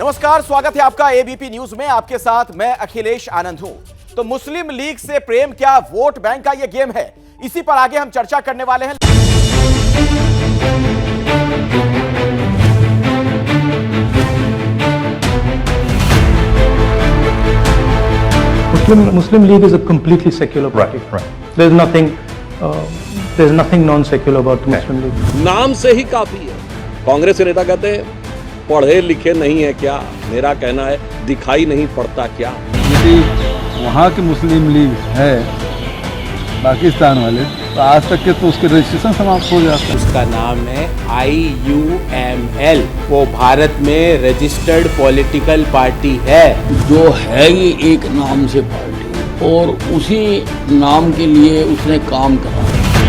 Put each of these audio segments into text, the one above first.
नमस्कार, स्वागत है आपका एबीपी न्यूज में। आपके साथ मैं अखिलेश आनंद हूं। तो मुस्लिम लीग से प्रेम क्या वोट बैंक का यह गेम है, इसी पर आगे हम चर्चा करने वाले हैं। Muslim League is a completely secular party. Right. There's nothing non-secular about the Muslim League. नाम से ही काफी है। कांग्रेस के नेता कहते हैं पढ़े लिखे नहीं है क्या, मेरा कहना है दिखाई नहीं पड़ता क्या। यदि वहाँ की मुस्लिम लीग है पाकिस्तान वाले, तो आज तक के तो उसके रजिस्ट्रेशन समाप्त हो जाता है। उसका नाम है IUML। वो भारत में रजिस्टर्ड पॉलिटिकल पार्टी है। जो है ये एक नाम से पार्टी और उसी नाम के लिए उसने काम करा।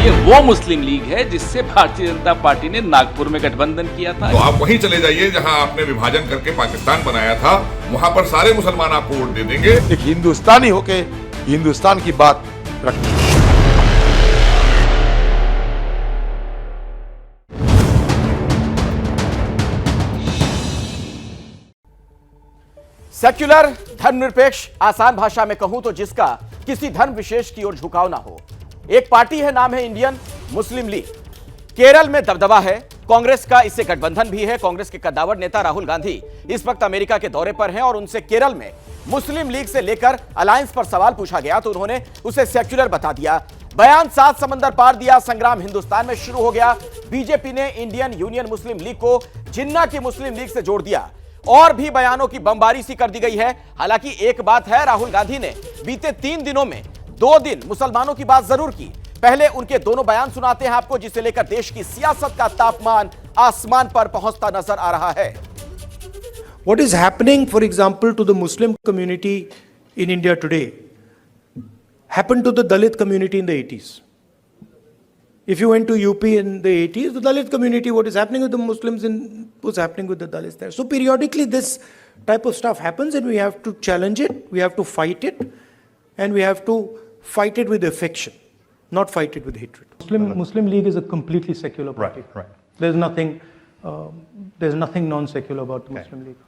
ये वो मुस्लिम लीग है जिससे भारतीय जनता पार्टी ने नागपुर में गठबंधन किया था। तो आप वहीं चले जाइए जहां आपने विभाजन करके पाकिस्तान बनाया था, वहां पर सारे मुसलमान आपको वोट दे देंगे। एक हिंदुस्तानी होके हिंदुस्तान की बात रखनी। सेक्युलर, धर्मनिरपेक्ष, आसान भाषा में कहूं तो जिसका किसी धर्म विशेष की ओर झुकाव ना हो। एक पार्टी है, नाम है इंडियन मुस्लिम लीग। केरल में दबदबा है, कांग्रेस का इससे गठबंधन भी है। कांग्रेस के कद्दावर नेता राहुल गांधी इस वक्त अमेरिका के दौरे पर हैं और उनसे केरल में मुस्लिम लीग से लेकर अलायंस पर सवाल पूछा गया तो उन्होंने उसे सेक्युलर बता दिया। बयान 7 समंदर पार दिया। संग्राम हिंदुस्तान में शुरू हो गया। बीजेपी ने इंडियन यूनियन मुस्लिम लीग को जिन्ना की मुस्लिम लीग से जोड़ दिया और भी बयानों की बमबारी सी कर दी गई है। हालांकि एक बात है, राहुल गांधी ने बीते 3 दिनों में 2 दिन मुसलमानों की बात जरूर की। पहले उनके दोनों बयान सुनाते हैं आपको, जिसे लेकर देश की सियासत का तापमान आसमान पर पहुंचता नजर आ रहा है। What is happening, for example, to the Muslim community in India today happened to the Dalit community in the 80s. If you went to UP in the 80s, the Dalit community, what is happening with the Muslims was happening with the Dalits there. So periodically this type of stuff happens and we have to challenge it, we have to fight it, and we have to fight it with affection, not fight it with hatred. Muslim League is a completely secular party. Right. There's nothing non-secular about the Muslim League.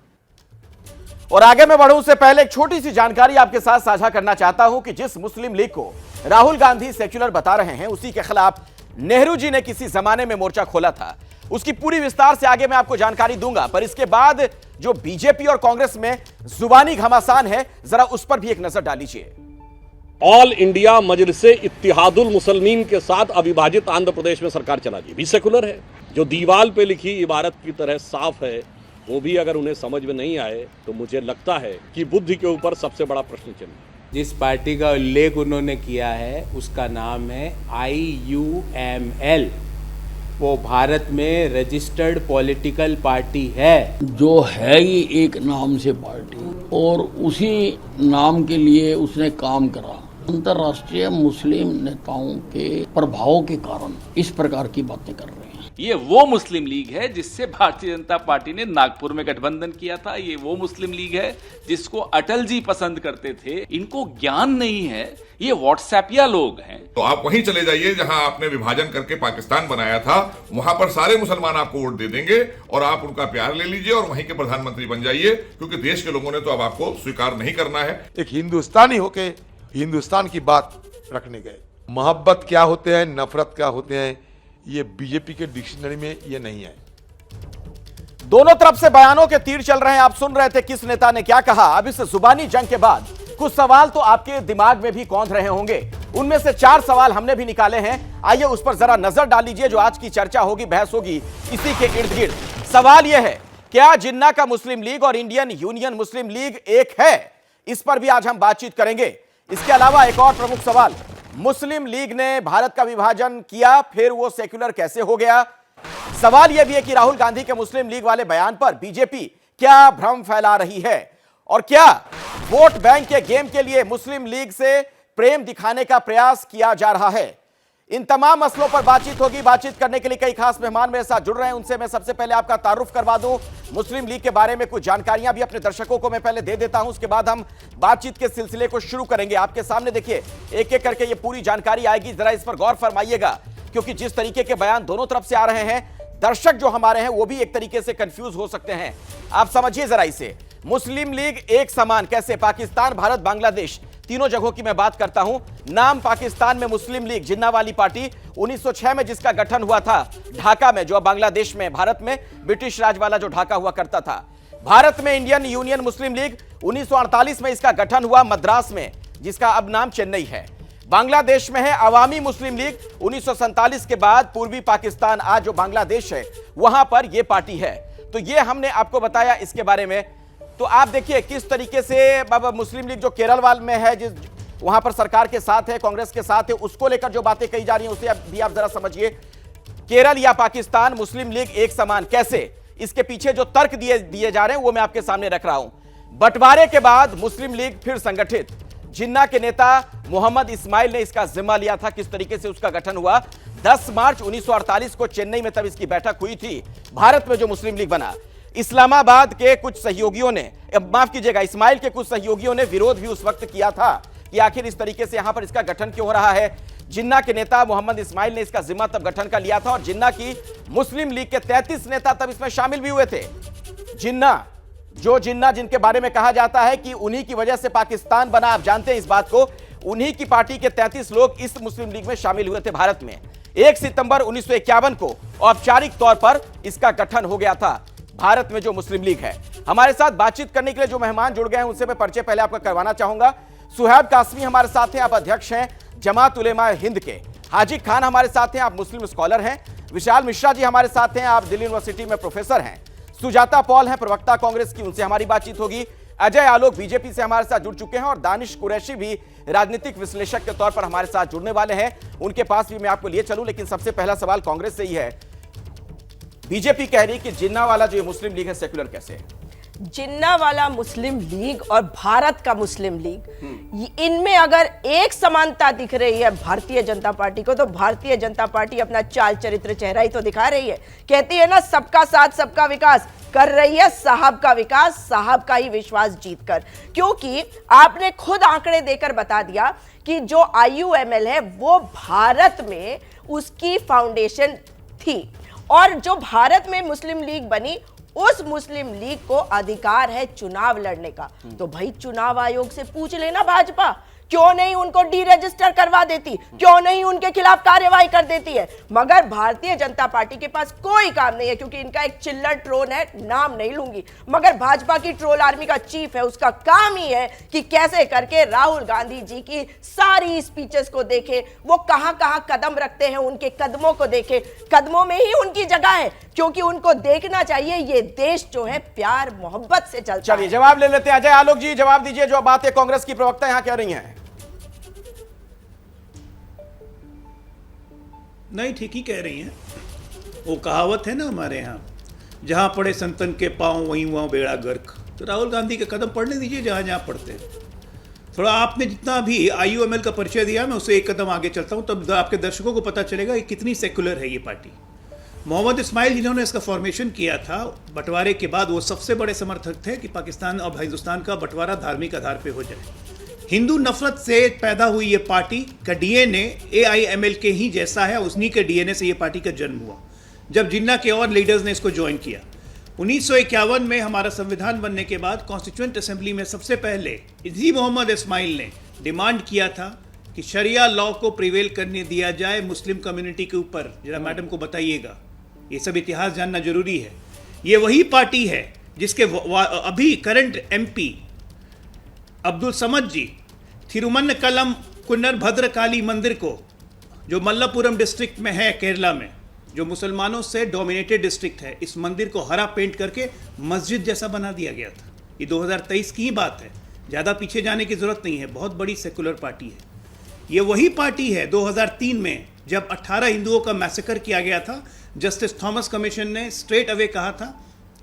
और आगे मैं बढ़ूं उससे पहले एक छोटी सी जानकारी आपके साथ साझा करना चाहता हूं कि जिस मुस्लिम लीग को राहुल गांधी सेक्युलर बता रहे हैं, उसी के खिलाफ नेहरू जी ने किसी जमाने में मोर्चा खोला था। उसकी पूरी विस्तार से आगे मैं आपको जानकारी दूंगा, पर इसके बाद जो बीजेपी और कांग्रेस में जुबानी घमासान है, जरा उस पर भी एक नजर डालीजिए। ऑल इंडिया मजलिसे इत्तिहादुल मुसलमीन के साथ अविभाजित आंध्र प्रदेश में सरकार चला दी, भी सेकुलर है। जो दीवाल पे लिखी इबारत की तरह साफ है, वो भी अगर उन्हें समझ में नहीं आए तो मुझे लगता है कि बुद्धि के ऊपर सबसे बड़ा प्रश्न चिन्ह है। जिस पार्टी का उल्लेख उन्होंने किया है उसका नाम है IUML। वो भारत में रजिस्टर्ड पॉलिटिकल पार्टी है। जो है ये एक नाम से पार्टी और उसी नाम के लिए उसने काम करा। अंतर्राष्ट्रीय मुस्लिम नेताओं के प्रभाव के कारण इस प्रकार की बातें कर रहे हैं। ये वो मुस्लिम लीग है जिससे भारतीय जनता पार्टी ने नागपुर में गठबंधन किया था। ये वो मुस्लिम लीग है जिसको अटल जी पसंद करते थे। इनको ज्ञान नहीं है, ये व्हाट्सएपिया लोग हैं। तो आप वहीं चले जाइए जहां आपने विभाजन करके पाकिस्तान बनाया था, वहां पर सारे मुसलमान आपको वोट दे देंगे और आप उनका प्यार ले लीजिए और वहीं के प्रधानमंत्री बन जाइए, क्योंकि देश के लोगों ने तो अब आपको स्वीकार नहीं करना है। एक हिंदुस्तानी होके हिंदुस्तान की बात रखने गए। मोहब्बत क्या होते हैं, नफरत क्या होते हैं, ये बीजेपी के डिक्शनरी में ये नहीं है। दोनों तरफ से बयानों के तीर चल रहे हैं। आप सुन रहे थे किस नेता ने क्या कहा। अब इस जुबानी जंग के बाद कुछ सवाल तो आपके दिमाग में भी कौंध रहे होंगे। उनमें से 4 सवाल हमने भी निकाले हैं। आइए उस पर जरा नजर डाल लीजिए, जो आज की चर्चा होगी, बहस होगी इसी के इर्द गिर्द। सवाल यह है, क्या जिन्ना का मुस्लिम लीग और इंडियन यूनियन मुस्लिम लीग एक है? इस पर भी आज हम बातचीत करेंगे। इसके अलावा एक और प्रमुख सवाल, मुस्लिम लीग ने भारत का विभाजन किया, फिर वो सेक्युलर कैसे हो गया? सवाल यह भी है कि राहुल गांधी के मुस्लिम लीग वाले बयान पर बीजेपी क्या भ्रम फैला रही है, और क्या वोट बैंक के गेम के लिए मुस्लिम लीग से प्रेम दिखाने का प्रयास किया जा रहा है? इन तमाम मसलों पर बातचीत होगी। बातचीत करने के लिए कई खास मेहमान मेरे साथ जुड़ रहे हैं। उनसे मैं सबसे पहले आपका तारुफ करवा दूं। मुस्लिम लीग के बारे में कुछ जानकारियां भी अपने दर्शकों को मैं पहले दे देता हूं, उसके बाद हम बातचीत के सिलसिले को शुरू करेंगे। आपके सामने देखिए, एक एक करके ये पूरी जानकारी आएगी, जरा इस पर गौर फरमाइएगा, क्योंकि जिस तरीके के बयान दोनों तरफ से आ रहे हैं, दर्शक जो हमारे हैं वो भी एक तरीके से कंफ्यूज हो सकते हैं। आप समझिए जरा इसे, मुस्लिम लीग एक समान कैसे? पाकिस्तान, भारत, बांग्लादेश, तीनों जगहों की मैं बात करता हूं। नाम पाकिस्तान में मुस्लिम लीग, जिन्ना वाली पार्टी 1906 में जिसका गठन हुआ था ढाका में, जो अब बांग्लादेश में, भारत में ब्रिटिश राज वाला जो ढाका हुआ करता था। भारत में इंडियन यूनियन मुस्लिम लीग 1948 में इसका गठन हुआ मद्रास में, जिसका अब नाम चेन्नई है। बांग्लादेश में है अवामी मुस्लिम लीग, 1947 के बाद पूर्वी पाकिस्तान, आज जो बांग्लादेश है, वहां पर यह पार्टी है। तो ये हमने आपको बताया इसके बारे में। तो आप देखिए किस तरीके से बाबा मुस्लिम लीग जो केरल वाल में है, जिस वहां पर सरकार के साथ है, कांग्रेस के साथ है, उसको लेकर जो बातें कही जा रही हैं उसे भी आप जरा समझिए। केरल या पाकिस्तान, मुस्लिम लीग एक समान कैसे? इसके पीछे जो तर्क दिए जा रहे हैं वो मैं आपके सामने रख रहा हूं। बंटवारे के बाद मुस्लिम लीग फिर संगठित, जिन्ना के नेता मोहम्मद इस्माइल ने इसका जिम्मा लिया था। किस तरीके से उसका गठन हुआ? 10 मार्च 1948 को चेन्नई में तब इसकी बैठक हुई थी। भारत में जो मुस्लिम लीग बना, इस्लामाबाद के कुछ सहयोगियों ने, माफ कीजिएगा, इस्माइल के कुछ सहयोगियों ने विरोध भी उस वक्त किया था कि आखिर इस तरीके से यहां पर इसका गठन क्यों हो रहा है। जिन्ना के नेता मोहम्मद इस्माइल ने इसका जिम्मा तब गठन का लिया था और जिन्ना की मुस्लिम लीग के 33 नेता तब इसमें शामिल भी हुए थे। जिन्ना जिनके बारे में कहा जाता है कि उन्हीं की वजह से पाकिस्तान बना, आप जानते हैं इस बात को, उन्हीं की पार्टी के 33 लोग इस मुस्लिम लीग में शामिल हुए थे भारत में। 1 सितंबर 1951 को औपचारिक तौर पर इसका गठन हो गया था भारत में जो मुस्लिम लीग है। हमारे साथ बातचीत करने के लिए जो मेहमान जुड़ गए हैं उनसे मैं परिचय पहले आपका करवाना चाहूंगा। सुहैब कासमी हमारे साथ हैं, आप अध्यक्ष हैं जमात उलेमा हिंद के। हाजी खान हमारे साथ हैं, आप मुस्लिम स्कॉलर हैं। विशाल मिश्रा जी हमारे साथ हैं, आप दिल्ली यूनिवर्सिटी में प्रोफेसर हैं। सुजाता पॉल हैं, प्रवक्ता कांग्रेस की, उनसे हमारी बातचीत होगी। अजय आलोक बीजेपी से हमारे साथ जुड़ चुके हैं और दानिश कुरैशी भी राजनीतिक विश्लेषक के तौर पर हमारे साथ जुड़ने वाले हैं। उनके पास भी मैं आपको लिए चलूं, लेकिन सबसे पहला सवाल कांग्रेस से ही है। बीजेपी कह रही कि जिन्ना वाला जो मुस्लिम लीग है सेक्युलर कैसे है? जिन्ना वाला मुस्लिम लीग और भारत का मुस्लिम लीग, इनमें अगर एक समानता दिख रही है भारतीय जनता पार्टी को, तो भारतीय जनता पार्टी अपना चाल चरित्र चेहरा ही तो दिखा रही है। कहती है ना, सबका साथ सबका विकास, कर रही है साहब का विकास, साहब का ही विश्वास जीतकर। क्योंकि आपने खुद आंकड़े देकर बता दिया कि जो IUML है वो भारत में उसकी फाउंडेशन थी, और जो भारत में मुस्लिम लीग बनी, उस मुस्लिम लीग को अधिकार है चुनाव लड़ने का। तो भाई चुनाव आयोग से पूछ लेना भाजपा, क्यों नहीं उनको डीरजिस्टर करवा देती, क्यों नहीं उनके खिलाफ कार्यवाही कर देती है। मगर भारतीय जनता पार्टी के पास कोई काम नहीं है, क्योंकि इनका एक चिल्लर ट्रोल है, नाम नहीं लूंगी, मगर भाजपा की ट्रोल आर्मी का चीफ है, उसका काम ही है कि कैसे करके राहुल गांधी जी की सारी स्पीचेस को देखे, वो कहां कहां कदम रखते हैं, उनके कदमों को देखे। कदमों में ही उनकी जगह है, क्योंकि उनको देखना चाहिए ये देश जो है प्यार मोहब्बत से चलता है। चलिए जवाब ले लेते हैं। अजय आलोक जी जवाब दीजिए, जो बातें कांग्रेस की प्रवक्ता यहां कह रही हैं। नहीं, ठीक ही कह रही हैं। वो कहावत है ना हमारे यहाँ, जहाँ पड़े संतन के पाँव वहीं वहाँ बेड़ा गर्क। तो राहुल गांधी के कदम पढ़ने दीजिए जहाँ जहाँ पढ़ते हैं। थोड़ा आपने जितना भी IUML का परिचय दिया, मैं उससे एक कदम आगे चलता हूँ, तब आपके दर्शकों को पता चलेगा कि कितनी सेकुलर है ये पार्टी। मोहम्मद इस्माइल जिन्होंने इसका फॉर्मेशन किया था बंटवारे के बाद, वो सबसे बड़े समर्थक थे कि पाकिस्तान और हिंदुस्तान का बंटवारा धार्मिक आधार पर हो जाए। हिंदू नफरत से पैदा हुई ये पार्टी का DNA AIML के ही जैसा है, उन्हीं के DNA से ये पार्टी का जन्म हुआ। जब जिन्ना के और लीडर्स ने इसको ज्वाइन किया 1951 में, हमारा संविधान बनने के बाद कॉन्स्टिट्यूएंट असेंबली में सबसे पहले इसी मोहम्मद इस्माइल ने डिमांड किया था कि शरिया लॉ को प्रिवेल करने दिया जाए मुस्लिम कम्युनिटी के ऊपर। जरा मैडम को बताइएगा, ये सब इतिहास जानना जरूरी है। ये वही पार्टी है जिसके अभी करंट MP अब्दुल समद जी थिरुमन्नकलम कुन्नर भद्रकाली मंदिर को, जो मल्लापुरम डिस्ट्रिक्ट में है केरला में, जो मुसलमानों से डोमिनेटेड डिस्ट्रिक्ट है, इस मंदिर को हरा पेंट करके मस्जिद जैसा बना दिया गया था। ये 2023 की ही बात है, ज़्यादा पीछे जाने की ज़रूरत नहीं है। बहुत बड़ी सेकुलर पार्टी है। ये वही पार्टी है 2003 में जब 18 हिंदुओं का मैसेकर किया गया था, जस्टिस थॉमस कमीशन ने स्ट्रेट अवे कहा था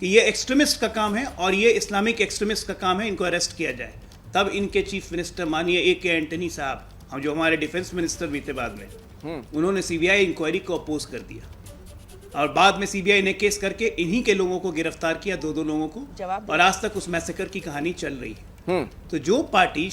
कि ये एक्सट्रीमिस्ट का काम है और ये इस्लामिक एक्सट्रीमिस्ट का काम है, इनको अरेस्ट किया जाए। तब इनके चीफ मिनिस्टर माननीय AK एंटनी साहब, हम जो हमारे डिफेंस मिनिस्टर भी थे बाद में, उन्होंने CBI इंक्वायरी को अपोज कर दिया और बाद में CBI ने केस करके इन्हीं के लोगों को गिरफ्तार किया, दो लोगों को, और आज तक उस मैसेकर की कहानी चल रही है। तो जो पार्टी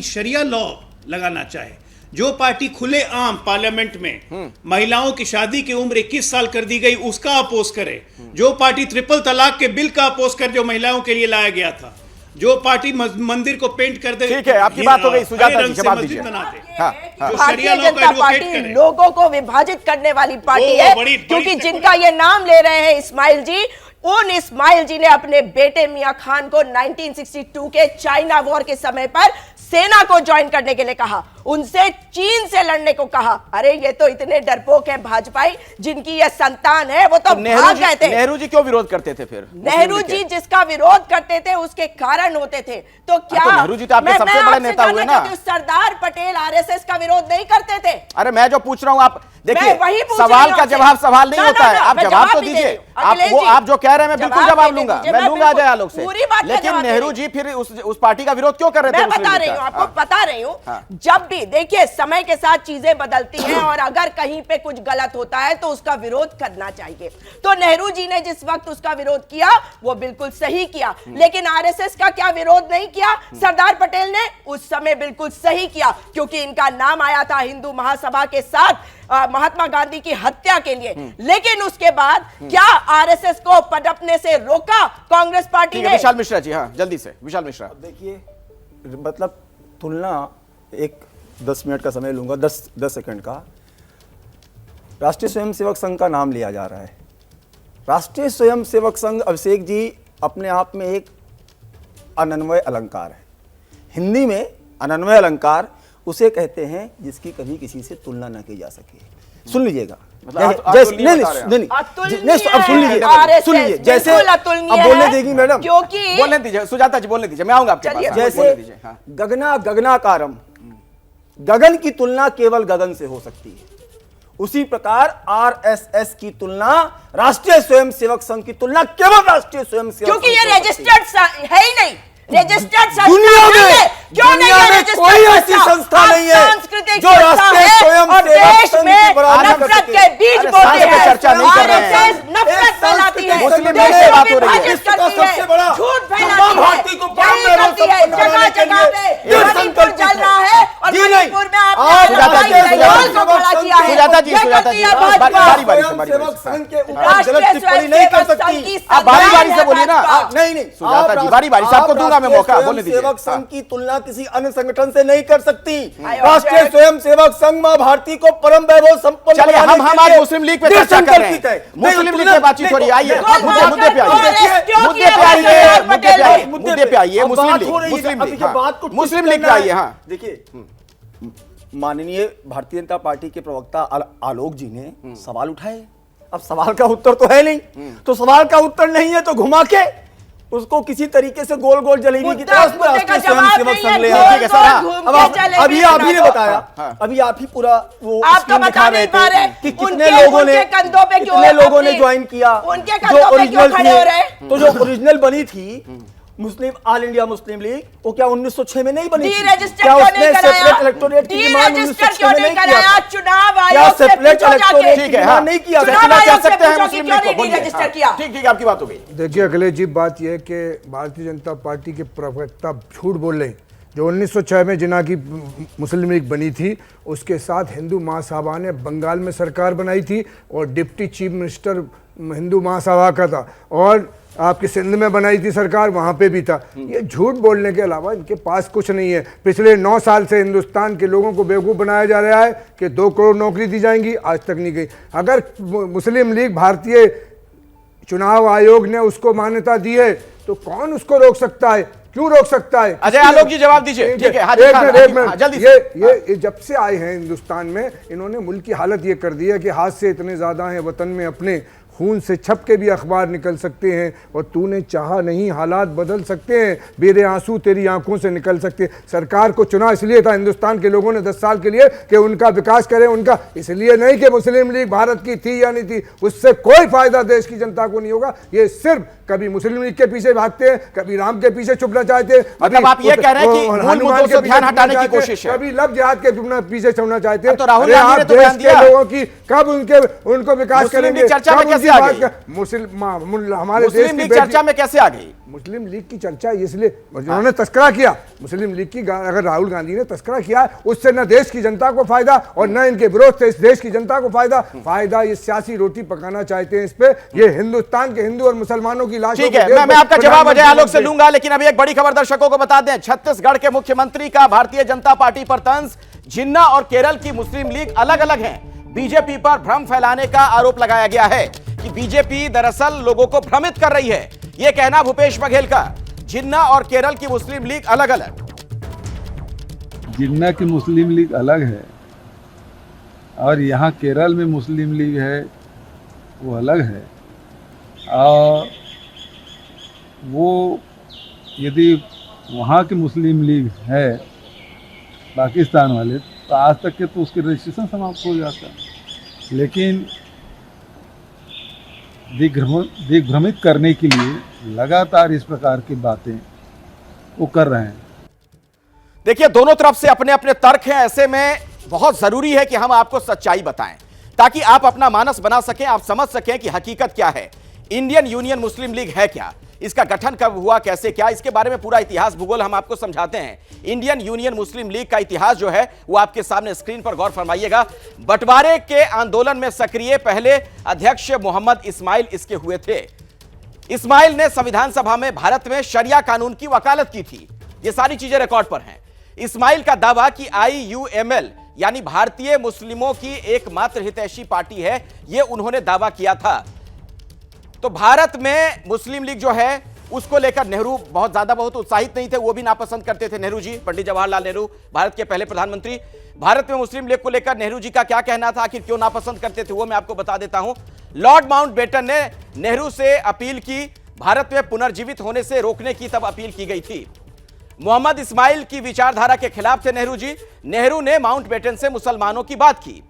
शरिया लॉ लगाना चाहे, जो पार्टी खुले आम पार्लियामेंट में महिलाओं की शादी की उम्र 21 साल कर दी गई उसका अपोज करे, जो पार्टी ट्रिपल तलाक के बिल का अपोज कर जो महिलाओं के लिए लाया गया था, जो पार्टी मंदिर को पेंट कर दे, ठीक है, आपकी बात हो गई, सुजाता जी जवाब दीजिए। भारतीय जनता पार्टी लोगों को विभाजित करने वाली पार्टी है, क्योंकि जिनका ये नाम ले रहे हैं इस्माइल जी, उन इस्माइल जी ने अपने बेटे मियां खान को 1962 के चाइना वॉर के समय पर सेना को ज्वाइन करने के लिए कहा, उनसे चीन से लड़ने को कहा। अरे ये तो इतने डरपोक हैं भाजपाई, जिनकी ये संतान है, वो तो भाग गए थे। नेहरू जी क्यों विरोध करते थे फिर? नेहरू जी जिसका विरोध करते थे उसके कारण होते थे। तो क्या नेहरू जी तो आपके सबसे बड़े नेता हुए ना। सरदार पटेल आरएसएस का विरोध नहीं करते थे? अरे मैं जो पूछ रहा हूँ, आप देखिए, सवाल का जवाब सवाल नहीं होता है, आप जवाब तो दीजिए। आप जो कह रहे हैं मैं बिल्कुल जवाब लूंगा, मैं लूंगा अजय आलोक से, लेकिन नेहरू जी फिर उस पार्टी का विरोध क्यों कर रहे थे? मैं बता रही हूँ आपको, बता रही हूँ। जब भी देखिए समय के साथ चीजें बदलती हैं और अगर कहीं पे कुछ गलत होता है तो उसका विरोध करना चाहिए। तो नेहरू जी ने जिस वक्त उसका विरोध किया वो बिल्कुल सही किया, लेकिन आरएसएस का क्या विरोध नहीं किया? सरदार पटेल ने उस समय बिल्कुल सही किया, क्योंकि इनका नाम आया था हिंदू महासभा के साथ महात्मा गांधी की हत्या के लिए। लेकिन उसके बाद क्या आरएसएस को पनपने से रोका कांग्रेस पार्टी ने? विशाल मिश्रा जी, हाँ जल्दी से विशाल मिश्रा। देखिए, मतलब तुलना, एक 10 मिनट का समय लूंगा, 10 सेकंड का। राष्ट्रीय स्वयंसेवक संघ का नाम लिया जा रहा है। राष्ट्रीय स्वयंसेवक संघ, अभिषेक जी, अपने आप में एक अनन्वय अलंकार है। हिंदी में अनन्वय अलंकार उसे कहते हैं जिसकी कभी किसी से तुलना न की जा सके। सुन लीजिएगा, सुन लीजिए, जैसे अब बोलने देगी मैडम, क्योंकि बोलने दीजिए, सुजाता जी बोलने दीजिए, मैं आऊंगा आपके पास। जैसे गगना गगनाकारम, गगन की तुलना केवल गगन से हो सकती है, उसी प्रकार आरएसएस की तुलना राष्ट्रीय स्वयंसेवक संघ की तुलना केवल राष्ट्रीय स्वयंसेवक, क्योंकि ये रजिस्टर्ड है ही नहीं, रजिस्टर्ड दुनिया में कोई ऐसी संस्था नहीं है जो राष्ट्रीय स्वयंसेवक संघ की बराबरी कर सके। के बीच बोलते हैं, चर्चा नहीं कर रहे हैं, नफरत फैलाती है, मुस्लिम लीग से बात हो रही है, सबसे बड़ा झूठ फैलाती है, जगह जगह पे मणिपुर चल रहा है और मणिपुर में आपने सुजाता जी बारी बारी नहीं कर सकती, आप बारी बारी से बोलिए ना। नहीं सुजाता जी बारी बारी से आपको दूंगा मैं मौका, बोलने दीजिए। सेवक संघ की तुलना किसी अन्य संगठन से नहीं कर सकती। राष्ट्रीय स्वयंसेवक संघ मां भारती को परम वैभव संपन्न, चलिए हम आज मुस्लिम लीग पे चर्चा कर रहे हैं, मुस्लिम लीग पे बातचीत हो रही है। आइए मुद्दे पे आइए, मुस्लिम लीग पे आइए। हाँ देखिए, माननीय भारतीय जनता पार्टी के प्रवक्ता आलोक जी ने सवाल उठाए। अब सवाल का उत्तर तो है नहीं, तो सवाल का उत्तर नहीं है तो घुमा के उसको किसी तरीके से गोल गोल जलेबी की तरह राष्ट्रीय स्वयंसेवक संघ ले आए। अब अभी आप ही ने बताया, अभी आप ही पूरा वो स्क्रीन दिखा रहे थे कि कितने लोगों ने ज्वाइन किया, जो ओरिजिनल थे। तो जो ओरिजिनल बनी थी मुस्लिम ऑल इंडिया मुस्लिम लीग, वो क्या 1906 में नहीं बनी थी? क्या उसने सेपरेट इलेक्टोरेट की डिमांड 1906 में नहीं किया था? चुनाव क्या सेपरेट इलेक्टोरेट की डिमांड नहीं किया? कह सकते हैं मुस्लिम लीग को? ठीक आपकी बात हो गई। देखिए अखिलेश जी, बात यह है कि भारतीय जनता पार्टी के प्रवक्ता झूठ बोल रहे हैं। जो 1906 में जिना की मुस्लिम लीग बनी थी, उसके साथ हिंदू महासभा ने बंगाल में सरकार बनाई थी और deputy chief minister Hindu Mahasabha का था, और आपकी सिंध में बनाई थी सरकार, वहाँ पे भी था। ये झूठ बोलने के अलावा इनके पास कुछ नहीं है। पिछले 9 साल से हिंदुस्तान के लोगों को बेवकूफ़ बनाया जा रहा है कि 2 करोड़ नौकरी दी जाएंगी, आज तक नहीं गई। अगर मुस्लिम लीग भारतीय चुनाव आयोग ने उसको मान्यता दी है तो कौन उसको रोक सकता है? क्यों रोक सकता है? अजय आलोक जी जवाब दीजिए। ठीक है, एक मिनट जल्दी। ये जब से आए हैं हिंदुस्तान में, इन्होंने मुल्क की हालत ये कर दी है कि हाथ से इतने ज़्यादा हैं, वतन में अपने खून से छप के भी अखबार निकल सकते हैं, और तूने चाहा नहीं हालात बदल सकते हैं, मेरे आंसू तेरी आंखों से निकल सकते हैं। सरकार को चुना इसलिए था हिंदुस्तान के लोगों ने 10 साल के लिए कि उनका विकास करें, उनका इसलिए नहीं कि मुस्लिम लीग भारत की थी या नहीं थी। उससे कोई फायदा देश की जनता को नहीं होगा। ये सिर्फ कभी मुस्लिम लीग के पीछे भागते हैं, कभी राम के पीछे छुपना चाहते हैं, मतलब आप ये कह रहे हैं कि मूल मुद्दों से ध्यान हटाने की कोशिश है, कभी लव जिहाद के पीछे छुपना चाहते हैं। तो राहुल गांधी ने तो बयान दिया लोगों की कब उनको विकास करेंगे, चर्चा में कैसे आ गई? हमारे देश मुस्लिम की लीग चर्चा में कैसे आ गई? मुस्लिम लीग की चर्चा इसलिए जिन्होंने तस्करा किया मुस्लिम लीग की, अगर राहुल गांधी ने तस्करा किया उससे न देश की जनता को फायदा और न इनके विरोध से इस देश की जनता को फायदा ये सियासी रोटी पकाना चाहते हैं इस पे। ये हिंदुस्तान के हिंदू और मुसलमानों की लाशों ठीक है, मैं आपका जवाब अजय आलोक से लूंगा, लेकिन अभी एक बड़ी खबर दर्शकों को बता दें। छत्तीसगढ़ के मुख्यमंत्री का भारतीय जनता पार्टी पर तंज, जिन्ना और केरल की मुस्लिम लीग अलग अलग हैं। बीजेपी पर भ्रम फैलाने का आरोप लगाया गया है कि बीजेपी दरअसल लोगों को भ्रमित कर रही है, यह कहना भूपेश बघेल का। जिन्ना और केरल की मुस्लिम लीग अलग अलग। जिन्ना की मुस्लिम लीग अलग है और यहाँ केरल में मुस्लिम लीग है वो अलग है। और वो यदि वहाँ की मुस्लिम लीग है पाकिस्तान वाले, तो आज तक के तो उसके रजिस्ट्रेशन समाप्त हो जाता है। लेकिन दिग्भ्रमित करने के लिए लगातार इस प्रकार की बातें वो कर रहे हैं। देखिए, दोनों तरफ से अपने अपने तर्क हैं। ऐसे में बहुत जरूरी है कि हम आपको सच्चाई बताएं ताकि आप अपना मानस बना सकें, आप समझ सकें कि हकीकत क्या है। इंडियन यूनियन मुस्लिम लीग है क्या, इसका गठन कब हुआ, कैसे क्या, इसके बारे में पूरा इतिहास भूगोल हम आपको समझाते हैं। इंडियन यूनियन मुस्लिम लीग का इतिहास जो है वो आपके सामने स्क्रीन पर गौर फरमाइएगा। बंटवारे के आंदोलन में सक्रिय पहले अध्यक्ष मोहम्मद इस्माइल इसके हुए थे। इस्माइल ने संविधान सभा में भारत में शरिया कानून की वकालत की थी। ये सारी चीजें रिकॉर्ड पर हैं। इस्माइल का दावा कि IUML यानी भारतीय मुस्लिमों की एकमात्र हितैषी पार्टी है, यह उन्होंने दावा किया था। तो भारत में मुस्लिम लीग जो है उसको लेकर नेहरू बहुत उत्साहित नहीं थे, वो भी नापसंद करते थे। नेहरू जी, पंडित जवाहरलाल नेहरू, भारत के पहले प्रधानमंत्री। भारत में मुस्लिम लीग को लेकर नेहरू जी का क्या कहना था, आखिर क्यों नापसंद करते थे, वो मैं आपको बता देता हूं। लॉर्ड माउंटबेटन ने नेहरू से अपील की, भारत में पुनर्जीवित होने से रोकने की तब अपील की गई थी। मोहम्मद इस्माइल की विचारधारा के खिलाफ थे नेहरू जी। नेहरू ने माउंटबेटन से मुसलमानों की बात की।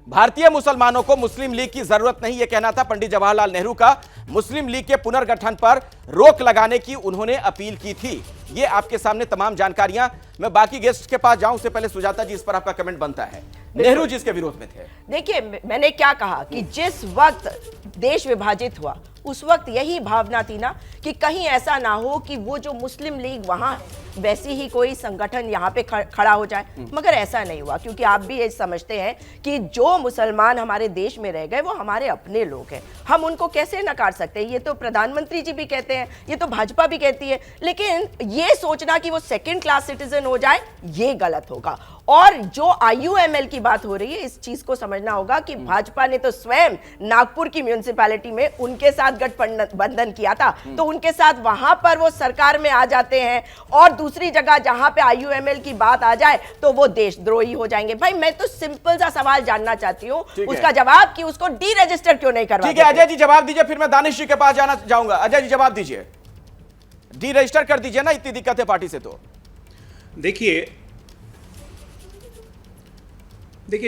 भारतीय मुसलमानों को मुस्लिम लीग की जरूरत नहीं, यह कहना था पंडित जवाहरलाल नेहरू का। मुस्लिम लीग के पुनर्गठन पर रोक लगाने की उन्होंने अपील की थी। ये आपके सामने तमाम जानकारियां। मैं बाकी गेस्ट के पास जाऊं उससे पहले सुजाता जी, इस पर आपका कमेंट बनता है। नेहरू जी इसके विरोध में थे। देखिए, मैंने क्या कहा कि जिस वक्त देश विभाजित हुआ उस वक्त यही भावना थी ना कि कहीं ऐसा ना हो कि वो जो मुस्लिम लीग वहां वैसी ही कोई संगठन यहाँ पे खड़ा हो जाए, मगर ऐसा नहीं हुआ। क्योंकि आप भी ये समझते हैं कि जो मुसलमान हमारे देश में रह गए वो हमारे अपने लोग हैं, हम उनको कैसे नकार सकते हैं। ये तो प्रधानमंत्री जी भी कहते हैं, ये तो भाजपा भी कहती है। लेकिन ये सोचना कि वो सेकेंड क्लास सिटीजन हो जाए, ये गलत होगा। और जो IUML की बात हो रही है, इस चीज को समझना होगा कि भाजपा ने तो स्वयं नागपुर की म्युनिसिपैलिटी में उनके साथ गठबंधन किया था, तो उनके साथ वहां पर वो सरकार में आ जाते हैं। और दूसरी जगह जहां पे IUML की बात आ जाए तो वो देशद्रोही हो जाएंगे। भाई, मैं तो सिंपल सा सवाल जानना चाहती हूँ, उसका जवाब कि उसको डी रजिस्टर क्यों नहीं करवा। ठीक है, अजय जी जवाब दीजिए, फिर मैं दानिश जी के पास जाना चाहूंगा। अजय जी जवाब दीजिए, डी रजिस्टर कर दीजिए ना, इतनी दिक्कत है पार्टी से। तो देखिए,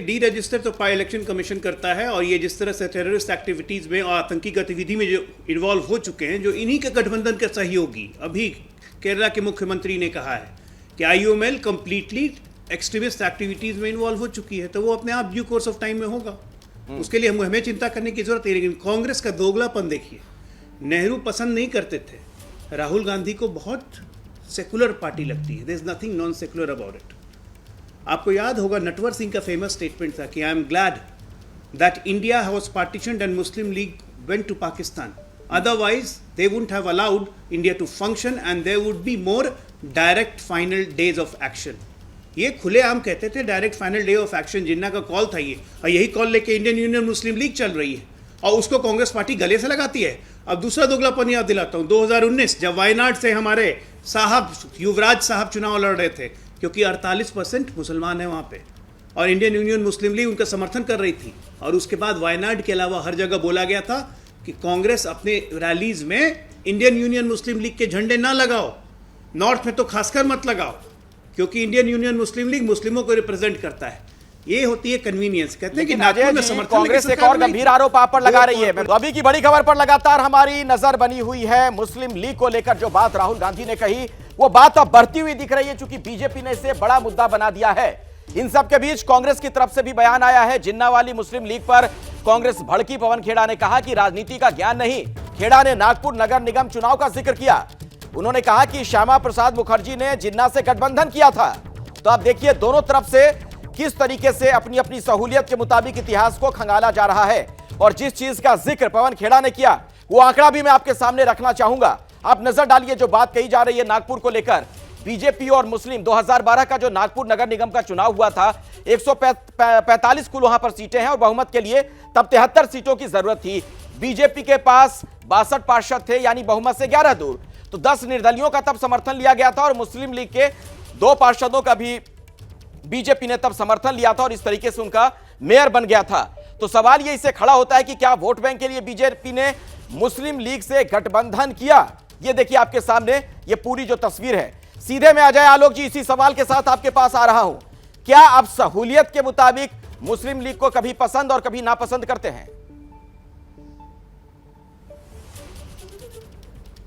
डी रजिस्टर तो इलेक्शन कमीशन करता है। और ये जिस तरह से टेररिस्ट एक्टिविटीज में और आतंकी गतिविधि में जो इन्वॉल्व हो चुके हैं, जो इन्हीं के गठबंधन के सहयोगी, अभी केरला के मुख्यमंत्री ने कहा है कि IUML कंप्लीटली एक्सट्रीमिस्ट एक्टिविटीज में इन्वॉल्व हो चुकी है, तो वो अपने आप ड्यू कोर्स ऑफ टाइम में होगा। उसके लिए हमें चिंता करने की जरूरत है। लेकिन कांग्रेस का दोगलापन देखिए, नेहरू पसंद नहीं करते थे, राहुल गांधी को बहुत सेकुलर पार्टी लगती है। There is nothing non secular about it. आपको याद होगा नटवर सिंह का फेमस स्टेटमेंट था कि I am glad that India was partitioned and Muslim League went to Pakistan, otherwise they wouldn't have allowed India to function and there would be more direct final days of action. ये खुलेआम कहते थे direct final day of action, Jinnah का call था ये, और यही call लेके इंडियन यूनियन मुस्लिम लीग चल रही है और उसको कांग्रेस पार्टी गले से लगाती है। अब दूसरा दोगलापन याद दिलाता हूँ, 2019 जब वायनाड से हमारे साहब युवराज साहब चुनाव लड़ रहे थे, क्योंकि 48% मुसलमान हैं वहाँ पे, और इंडियन यूनियन मुस्लिम लीग उनका समर्थन कर रही थी। और उसके बाद वायनाड के अलावा हर जगह बोला गया था कि कांग्रेस अपने रैलीज में इंडियन यूनियन मुस्लिम लीग के झंडे ना लगाओ, नॉर्थ में तो खासकर मत लगाओ, क्योंकि इंडियन यूनियन मुस्लिम लीग मुस्लिमों को रिप्रेजेंट करता है। ये होती है कन्वीनियंस। कहते हैं कि नागपुर में समर्थन, कांग्रेस एक और गंभीर आरोप आप पर लगा रही है। तो अभी की बड़ी खबर पर लगातार हमारी नजर बनी हुई है। मुस्लिम लीग को लेकर जो बात राहुल गांधी ने कही, वो बात अब बढ़ती हुई दिख रही है, चूंकि बीजेपी ने इसे बड़ा मुद्दा बना दिया है। इन सब के बीच कांग्रेस की तरफ से भी बयान आया है। जिन्ना वाली मुस्लिम लीग पर कांग्रेस भड़की पवन खेड़ा ने कहा कि राजनीति का ज्ञान नहीं। खेड़ा ने नागपुर नगर निगम चुनाव का जिक्र किया। उन्होंने कहा कि श्यामा प्रसाद मुखर्जी ने जिन्ना से गठबंधन किया था। तो आप देखिए दोनों तरफ से किस तरीके से अपनी अपनी सहूलियत के मुताबिक इतिहास को खंगाला जा रहा है। और जिस चीज का जिक्र पवन खेड़ा ने किया वो आंकड़ा भी मैं आपके सामने रखना चाहूंगा। आप नजर डालिए जो बात कही जा रही है नागपुर को लेकर। बीजेपी और मुस्लिम 2012 का जो नागपुर नगर निगम का चुनाव हुआ था 145 कुल वहां पर सीटें हैं और बहुमत के लिए तब 73 सीटों की जरूरत थी। बीजेपी के पास 62 पार्षद थे यानी बहुमत से 11 दूर। तो 10 निर्दलियों का तब समर्थन लिया गया था और मुस्लिम लीग के 2 पार्षदों का भी बीजेपी ने तब समर्थन लिया था और इस तरीके से उनका मेयर बन गया था। तो सवाल ये इससे खड़ा होता है कि क्या वोट बैंक के लिए बीजेपी ने मुस्लिम लीग से गठबंधन किया? ये देखिए आपके सामने ये पूरी जो तस्वीर है। सीधे में अजय आलोक जी इसी सवाल के साथ आपके पास आ रहा हूं। क्या आप सहूलियत के मुताबिक मुस्लिम लीग को कभी पसंद और कभी नापसंद करते हैं?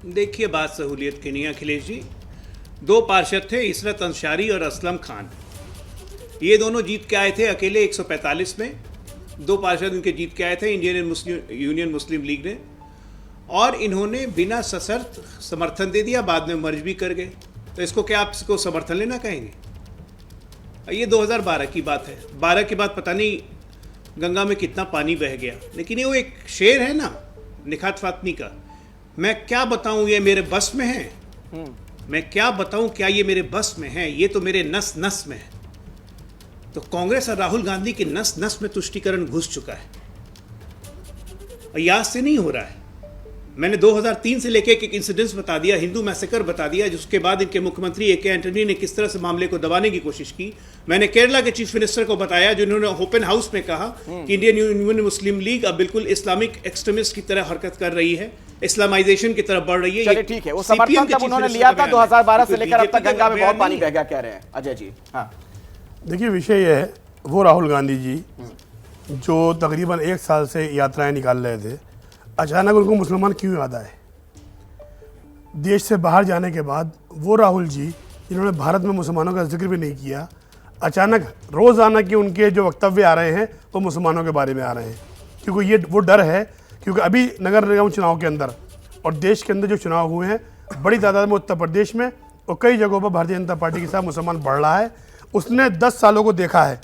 देखिए बात सहूलियत की नहीं अखिलेश जी। 2 पार्षद थे, इशरत अंसारी और असलम खान। ये दोनों जीत के आए थे अकेले 145 में। 2 पार्षद उनके जीत के आए थे इंडियन यूनियन मुस्लिम लीग ने, और इन्होंने बिना सशर्त समर्थन दे दिया, बाद में मर्ज भी कर गए। तो इसको क्या आप इसको समर्थन लेना कहेंगे? ये 2012 की बात है। 12 के बाद पता नहीं गंगा में कितना पानी बह गया। लेकिन ये वो एक शेर है ना निखात फातमी का, मैं क्या बताऊं ये मेरे बस में है, मैं क्या बताऊं क्या ये मेरे बस में है, ये तो मेरे नस नस में है। तो कांग्रेस और राहुल गांधी के नस नस में तुष्टीकरण घुस चुका है और याद से नहीं हो रहा है। मैंने 2003 से लेके एक इंसिडेंस बता दिया, हिंदू मैसेकर बता दिया, जिसके बाद इनके मुख्यमंत्री ए के एंटनी ने किस तरह से मामले को दबाने की कोशिश की। मैंने केरला के चीफ मिनिस्टर को बताया जिन्होंने ओपन हाउस में कहा कि इंडियन यूनियन मुस्लिम लीग अब बिल्कुल इस्लामिक एक्सट्रीमिस्ट की तरह हरकत कर रही है, इस्लामाइजेशन की तरफ बढ़ रही है। चलिए ठीक है, वो समर्थन तब उन्होंने लिया था 2012 से लेकर अब तक गंगा में बहुत पानी बह गया कह रहे हैं अजय जी। हाँ देखिए विषय ये है, वो राहुल गांधी जी जो तकरीबन 1 साल से यात्राएं निकाल रहे थे, अचानक उनको मुसलमान क्यों याद आए? देश से बाहर जाने के बाद वो राहुल जी जिन्होंने भारत में मुसलमानों का जिक्र भी नहीं किया, अचानक रोज़ाना के उनके जो वक्तव्य आ रहे हैं वो मुसलमानों के बारे में आ रहे हैं। क्योंकि ये वो डर है, क्योंकि अभी नगर निगम चुनाव के अंदर और देश के अंदर जो चुनाव हुए हैं बड़ी तादाद में उत्तर प्रदेश में और कई जगहों पर भारतीय जनता पार्टी के साथ मुसलमान बढ़ रहा है। उसने 10 सालों को देखा है,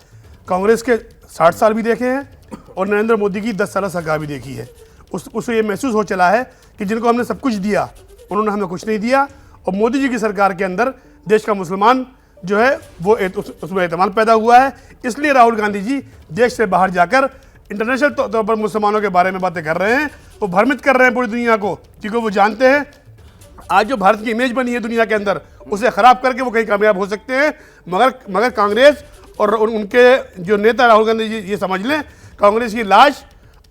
कांग्रेस के 60 साल भी देखे हैं और नरेंद्र मोदी की 10 साल सरकार भी देखी है। उससे ये महसूस हो चला है कि जिनको हमने सब कुछ दिया उन्होंने हमें कुछ नहीं दिया, और मोदी जी की सरकार के अंदर देश का मुसलमान जो है वो उसमें एतमाद पैदा हुआ है। इसलिए राहुल गांधी जी देश से बाहर जाकर इंटरनेशनल तौर पर मुसलमानों के बारे में बातें कर रहे हैं, वो भ्रमित कर रहे हैं पूरी दुनिया को, क्योंकि वो जानते हैं आज जो भारत की इमेज बनी है दुनिया के अंदर उसे खराब करके वो कहीं कामयाब हो सकते हैं। मगर कांग्रेस और उनके जो नेता राहुल गांधी जी ये समझ लें, कांग्रेस की लाश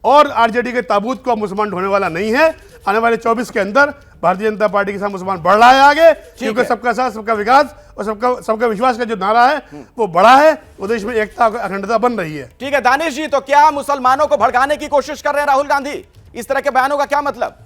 और आरजेडी के ताबूत को मुसलमान ढोने वाला नहीं है। आने वाले 24 के अंदर भारतीय जनता पार्टी के साथ मुसलमान बढ़ रहा है आगे, क्योंकि सबका साथ सबका विकास और सबका विश्वास का जो नारा है वो बड़ा है, वो देश में एकता अखंडता बन रही है। ठीक है दानिश जी, तो क्या मुसलमानों को भड़काने की कोशिश कर रहे हैं राहुल गांधी? इस तरह के बयानों का क्या मतलब?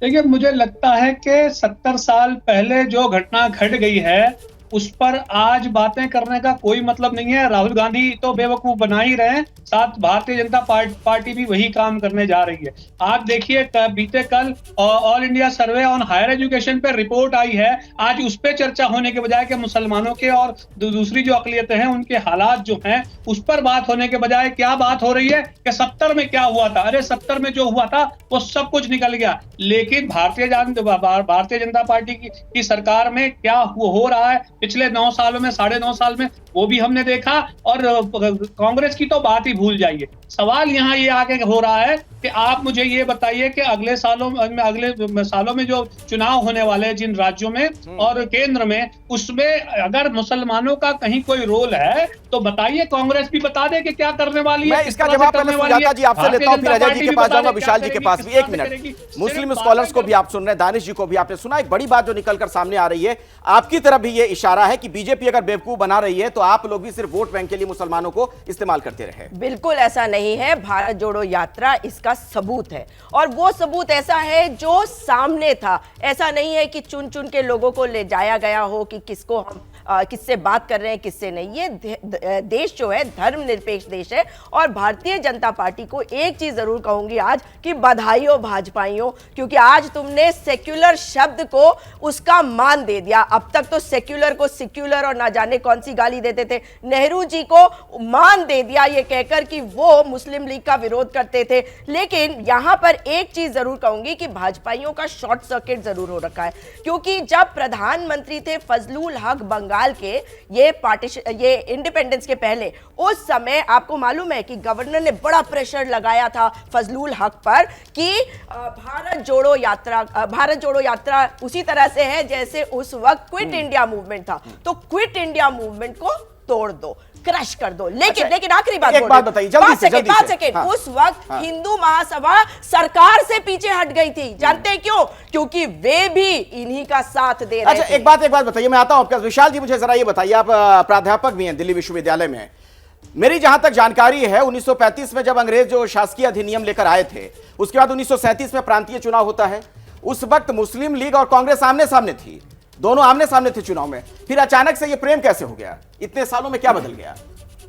देखिए मुझे लगता है कि 70 साल पहले जो घटना घट गई है उस पर आज बातें करने का कोई मतलब नहीं है। राहुल गांधी तो बेवकूफ बना ही रहे हैं, साथ भारतीय जनता पार्टी भी वही काम करने जा रही है। आप देखिए बीते कल all India survey on higher education पे रिपोर्ट आई है, आज उस पर चर्चा होने के बजाय कि मुसलमानों के और दूसरी जो अकलियतें हैं उनके हालात जो हैं उस पर बात होने के बजाय क्या बात हो रही है कि 70 में क्या हुआ था। अरे 70 में जो हुआ था वो सब कुछ निकल गया, लेकिन भारतीय जनता पार्टी की सरकार में क्या हो रहा है पिछले 9 सालों में, 9.5 साल में, वो भी हमने देखा। और कांग्रेस की तो बात ही भूल जाइए। सवाल यहाँ ये आगे हो रहा है कि आप मुझे ये बताइए कि अगले सालों में जो चुनाव होने वाले हैं जिन राज्यों में और केंद्र में, उसमें अगर मुसलमानों का कहीं कोई रोल है तो बताइए, कांग्रेस भी बता दे कि क्या करने वाली है। मैं इसका जवाब पहले सुजाता जी आपसे लेता हूं, फिर अजय जी के पास जाऊंगा, विशाल जी के पास भी। 1 मिनट, मुस्लिम स्कॉलर्स को भी आप सुन रहे हैं, दानिश जी को भी आपने सुना। एक बड़ी बात जो निकलकर सामने आ रही है, आपकी तरफ भी ये इशारा है कि बीजेपी अगर बेवकूफ बना रही है तो आप लोग भी सिर्फ वोट बैंक के लिए मुसलमानों को इस्तेमाल करते रहे। बिल्कुल ऐसा नहीं है, भारत जोड़ो यात्रा इसका सबूत है, और वो सबूत ऐसा है जो सामने था। ऐसा नहीं है कि चुन चुन के लोगों को ले जाया गया हो कि किसको हम किससे बात कर रहे हैं किससे नहीं। ये देश जो है धर्मनिरपेक्ष देश है और भारतीय जनता पार्टी को एक चीज जरूर कहूंगी आज कि बधाई हो भाजपाइयों, क्योंकि आज तुमने सेक्युलर शब्द को उसका मान दे दिया। अब तक तो सेक्युलर को सिक्युलर और ना जाने कौन सी गाली देते थे, नेहरू जी को मान दे दिया ये कहकर कि वो मुस्लिम लीग का विरोध करते थे। लेकिन यहां पर एक चीज जरूर कहूंगी कि भाजपाइयों का शॉर्ट सर्किट जरूर हो रखा है, क्योंकि जब प्रधानमंत्री थे फजलुल हक बंगाल के, ये इंडिपेंडेंस के पहले, उस समय आपको मालूम है कि गवर्नर ने बड़ा प्रेशर लगाया था फजलुल हक पर कि भारत जोड़ो यात्रा उसी तरह से है जैसे उस वक्त क्विट इंडिया मूवमेंट था, तो क्विट इंडिया मूवमेंट को तोड़ दो, क्रश कर दो। लेकिन आखिरी बात, एक बात बताइए जल्दी से। हाँ, उस वक्त हिंदू महासभा सरकार से पीछे हट गई थी। जानते हैं क्यों? क्योंकि वे भी इन्हीं का साथ दे रहे थे। अच्छा, एक बात बताइए, मैं आता हूं आपके पास। विशाल जी, मुझे जरा ये बताइए, आप प्राध्यापक भी हैं दिल्ली विश्वविद्यालय में। मेरी जहां तक जानकारी है 1935 में जब अंग्रेज जो शासकीय अधिनियम लेकर आए थे, उसके बाद 1937 में प्रांतीय चुनाव होता है। उस वक्त मुस्लिम लीग और कांग्रेस आमने सामने थी, दोनों आमने सामने थे चुनाव में। फिर अचानक से ये प्रेम कैसे हो गया? इतने सालों में क्या बदल गया?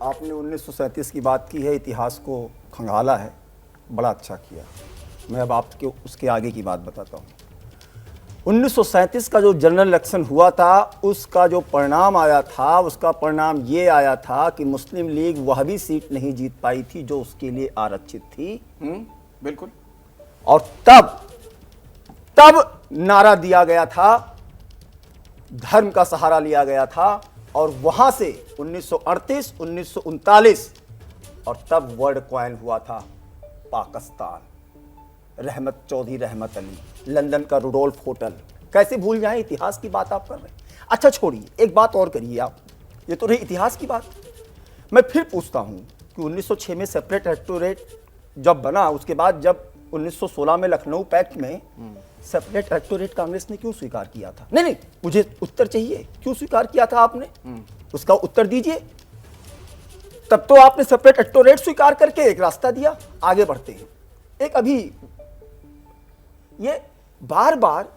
आपने 1937 की बात की है, इतिहास को खंगाला है, बड़ा अच्छा किया। मैं अब आपके उसके आगे की बात बताता हूँ। 1937 का जो जनरल इलेक्शन हुआ था, उसका जो परिणाम आया था, उसका परिणाम ये आया था कि मुस्लिम लीग वह भी सीट नहीं जीत पाई थी जो उसके लिए आरक्षित थी। बिल्कुल। और तब नारा दिया गया था, धर्म का सहारा लिया गया था, और वहां से 1938, 1939 और तब वर्ल्ड कॉइन हुआ था पाकिस्तान, रहमत चौधरी रहमत अली, लंदन का रुडोल्फ होटल। कैसे भूल जाएं, इतिहास की बात आप कर रहे हैं। अच्छा छोड़िए, एक बात और करिए आप, ये तो रही इतिहास की बात। मैं फिर पूछता हूं कि 1906 में सेपरेट इलेक्टोरेट जब बना, उसके बाद जब 1916 में लखनऊ पैक्ट में सेपरेट इलेक्टोरेट कांग्रेस ने क्यों स्वीकार किया था? नहीं, मुझे उत्तर चाहिए, क्यों स्वीकार किया था आपने? उसका उत्तर दीजिए। तब तो आपने सेपरेट इलेक्टोरेट स्वीकार करके एक रास्ता दिया, आगे बढ़ते हैं। एक अभी ये बार बार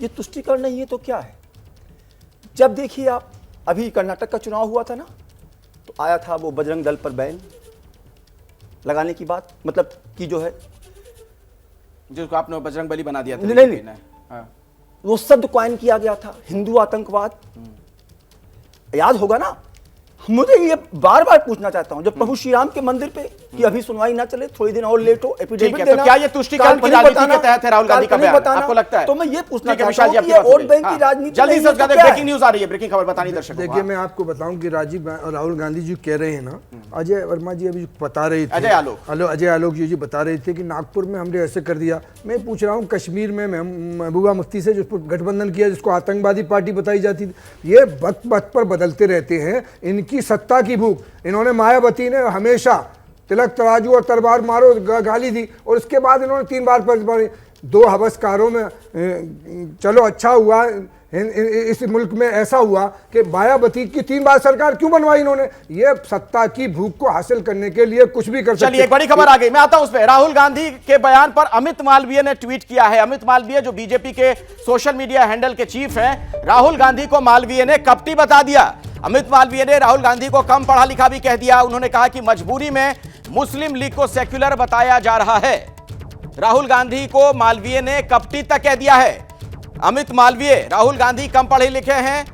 ये तुष्टिकरण नहीं है तो क्या है? जब देखिए आप, अभी कर्नाटक का चुनाव हुआ था ना, तो आया था वो बजरंग दल पर बैन लगाने की बात, मतलब कि जो है जिसको आपने बजरंग बली बना दिया था। नहीं, वो शब्द कॉइन किया गया था, हिंदू आतंकवाद। याद होगा ना? मुझे ये बार बार पूछना चाहता हूं, जब प्रभु श्री राम के मंदिर पे कि अभी सुनवाई ना चले, थोड़ी दिन और लेट हो, एफिडेविट देना, तो क्या ये तुष्टीकरण की राजनीति के तहत है राहुल गांधी का बयान? आपको लगता है? तो मैं ये पूछना चाहता विशाल जी, हूं कि ये वोट बैंक की राजनीति जल्दी से ब्रेकिंग न्यूज आ रही है, ब्रेकिंग खबर बतानी दर्शकों को। देखिए, मैं आपको बताऊं कि राहुल गांधी जी कह रहे हैं ना, अजय वर्मा जी अभी बता रहे थे, अजय आलोक जी बता रहे थे कि नागपुर में हमने ऐसे कर दिया। मैं पूछ रहा हूँ, कश्मीर में महबूबा मुफ्ती से जिसको गठबंधन किया, जिसको आतंकवादी पार्टी बताई जाती थी, ये वक्त वक्त पर बदलते रहते हैं। इनकी सत्ता की भूख, इन्होंने मायावती ने हमेशा तिलक तराजू और तलवार मारो गाली दी, और उसके बाद इन्होंने 3 बार 2 हवसकारों में। चलो अच्छा हुआ इस मुल्क में ऐसा हुआ कि मायावती की 3 बार सरकार क्यों बनवाई इन्होंने? ये सत्ता की भूख को हासिल करने के लिए कुछ भी कर सकते। चलिए, एक बड़ी खबर आ गई, मैं आता हूं उस पर। राहुल गांधी के बयान पर अमित मालवीय ने ट्वीट किया है। अमित मालवीय जो बीजेपी के सोशल मीडिया हैंडल के चीफ हैं, राहुल गांधी को मालवीय ने कपटी बता दिया। अमित मालवीय ने राहुल गांधी को कम पढ़ा लिखा भी कह दिया। उन्होंने कहा कि मजबूरी में मुस्लिम लीग को सेक्युलर बताया जा रहा है। राहुल गांधी को मालवीय ने कपटी तक कह दिया है। अमित मालवीय, राहुल गांधी कम पढ़े लिखे हैं,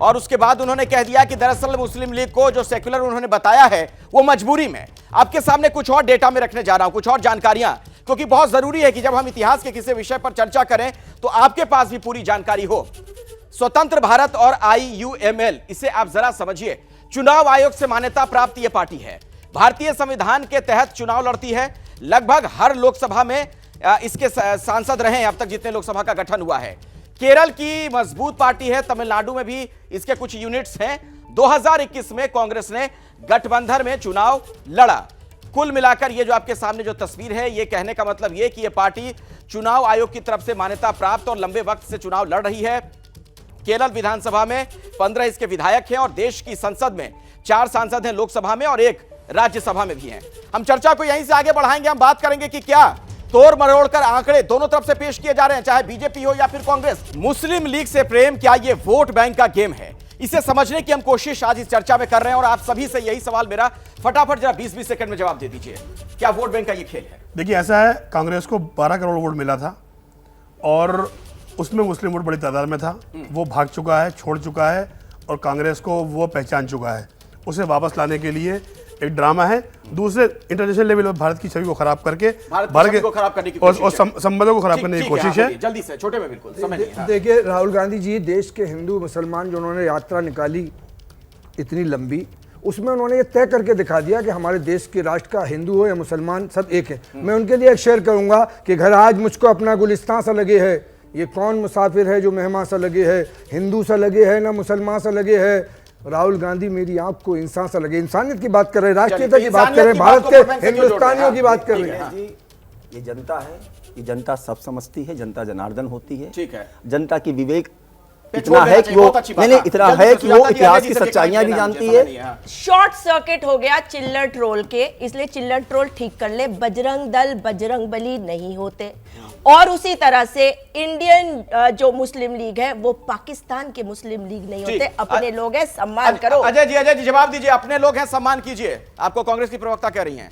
और उसके बाद उन्होंने कह दिया कि दरअसल मुस्लिम लीग को जो सेक्युलर उन्होंने बताया है वो मजबूरी में। आपके सामने कुछ और डेटा में रखने जा रहा हूं, कुछ और जानकारियां, क्योंकि बहुत जरूरी है कि जब हम इतिहास के किसी विषय पर चर्चा करें तो आपके पास भी पूरी जानकारी हो। स्वतंत्र भारत और IUML, इसे आप जरा समझिए। चुनाव आयोग से मान्यता प्राप्त यह पार्टी है, भारतीय संविधान के तहत चुनाव लड़ती है। लगभग हर लोकसभा में इसके सांसद रहे हैं अब तक जितने लोकसभा का गठन हुआ है। केरल की मजबूत पार्टी है, तमिलनाडु में भी इसके कुछ यूनिट्स हैं। 2021 में कांग्रेस ने गठबंधन में चुनाव लड़ा। कुल मिलाकर ये जो आपके सामने जो तस्वीर है, ये कहने का मतलब ये कि ये पार्टी चुनाव आयोग की तरफ से मान्यता प्राप्त और लंबे वक्त से चुनाव लड़ रही है। केरल विधानसभा में 15 इसके विधायक हैं और देश की संसद में 4 सांसद हैं, लोकसभा में, और 1 राज्यसभा में भी हैं। हम चर्चा को यहीं से आगे बढ़ाएंगे। हम बात करेंगे कि क्या तोड़ मरोड़ कर आंकड़े दोनों तरफ से पेश किए जा रहे हैं, चाहे बीजेपी हो या फिर कांग्रेस। मुस्लिम लीग से प्रेम, क्या ये वोट बैंक का गेम है? इसे समझने की हम कोशिश आज इस चर्चा में कर रहे हैं और आप सभी से यही सवाल मेरा, फटाफट जरा 20-20 सेकंड में जवाब दे दीजिए। क्या वोट बैंक का ये खेल है? देखिए, ऐसा है, कांग्रेस को 12 करोड़ वोट मिला था और उसमें मुस्लिम वोट बड़ी तादाद में था। वो भाग चुका है, छोड़ चुका है और कांग्रेस को वो पहचान चुका है। उसे वापस लाने के लिए एक ड्रामा है। दूसरे, इंटरनेशनल लेवल पर भारत की छवि को खराब करके भारत को खराब करने की और संबंधों को खराब करने की कोशिश है। जल्दी से, छोटे में बिल्कुल समय नहीं है। देखिए, राहुल गांधी जी, देश के हिंदू मुसलमान जो उन्होंने यात्रा निकाली इतनी लंबी, उसमें उन्होंने ये तय करके दिखा दिया कि हमारे देश के राष्ट्र का हिंदू हो या मुसलमान सब एक है। मैं उनके लिए एक शेयर करूंगा कि घर आज मुझको अपना गुलिस्तान सा लगे है, ये कौन मुसाफिर है जो मेहमान सा लगे है, हिंदू सा लगे है ना मुसलमान सा लगे है। राहुल गांधी मेरी आंख को इंसान सा लगे, इंसानियत की बात कर रहे हैं, राष्ट्रीयता की बात कर रहे हैं, भारत के हिंदुस्तानियों की बात कर रहे हैं। ये जनता है, ये जनता सब समझती है, जनता जनार्दन होती है। ठीक है, जनता की विवेक इतना है कि वो इतना है कि वो इतिहास की सच्चाइयां भी जानती है। शॉर्ट सर्किट हो गया चिल्लर ट्रोल के, इसलिए चिल्लर ट्रोल ठीक कर ले। बजरंग दल बजरंग बली नहीं होते, और उसी तरह से इंडियन जो मुस्लिम लीग है वो पाकिस्तान के मुस्लिम लीग नहीं होते। अपने लोग हैं, सम्मान करो। अजय जी जवाब दीजिए, अपने लोग हैं, सम्मान कीजिए। आपको कांग्रेस की प्रवक्ता कह रही हैं।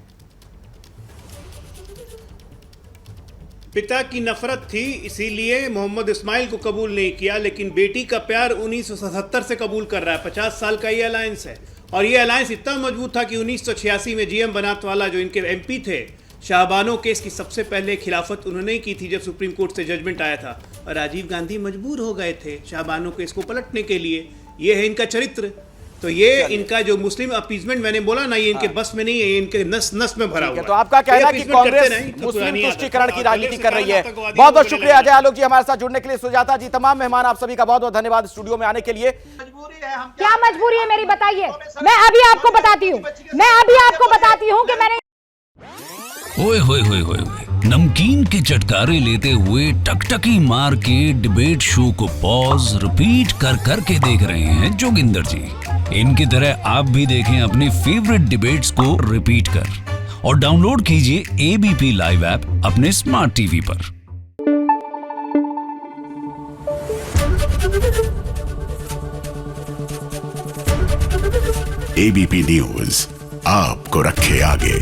पिता की नफरत थी, इसीलिए मोहम्मद इस्माइल को कबूल नहीं किया, लेकिन बेटी का प्यार 1977 से कबूल कर रहा है। 50 साल का ये अलायंस है, और ये अलायंस इतना मजबूत था कि 1986 में जीएम बनातवाला जो इनके एमपी थे, शाहबानो केस की सबसे पहले खिलाफत उन्होंने ही की थी जब सुप्रीम कोर्ट से जजमेंट आया था, और राजीव गांधी मजबूर हो गए थे शाहबानो केस को पलटने के लिए। ये है इनका चरित्र। तो ये इनका जो मुस्लिम अपीजमेंट मैंने बोला ना, ये इनके बस में नहीं है, ये इनके नस नस में भरा हुआ है। तो आपका कहना है कि कांग्रेस मुस्लिम तुष्टीकरण की राजनीति कर रही है। बहुत बहुत शुक्रिया अजय आलोक जी हमारे साथ जुड़ने के लिए। सुजाता जी, तमाम मेहमान आप सभी का बहुत बहुत धन्यवाद स्टूडियो में आने के लिए। क्या मजबूरी है मेरी, बताइए। मैं अभी आपको बताती हूँ कि मैंने ओए होए होए होए नमकीन के चटकारे लेते हुए टकटकी मार के डिबेट शो को पॉज रिपीट कर करके देख रहे हैं जोगिंदर जी। इनकी तरह आप भी देखें अपने फेवरेट डिबेट्स को रिपीट कर, और डाउनलोड कीजिए एबीपी लाइव ऐप अपने स्मार्ट टीवी पर। एबीपी न्यूज आपको रखे आगे।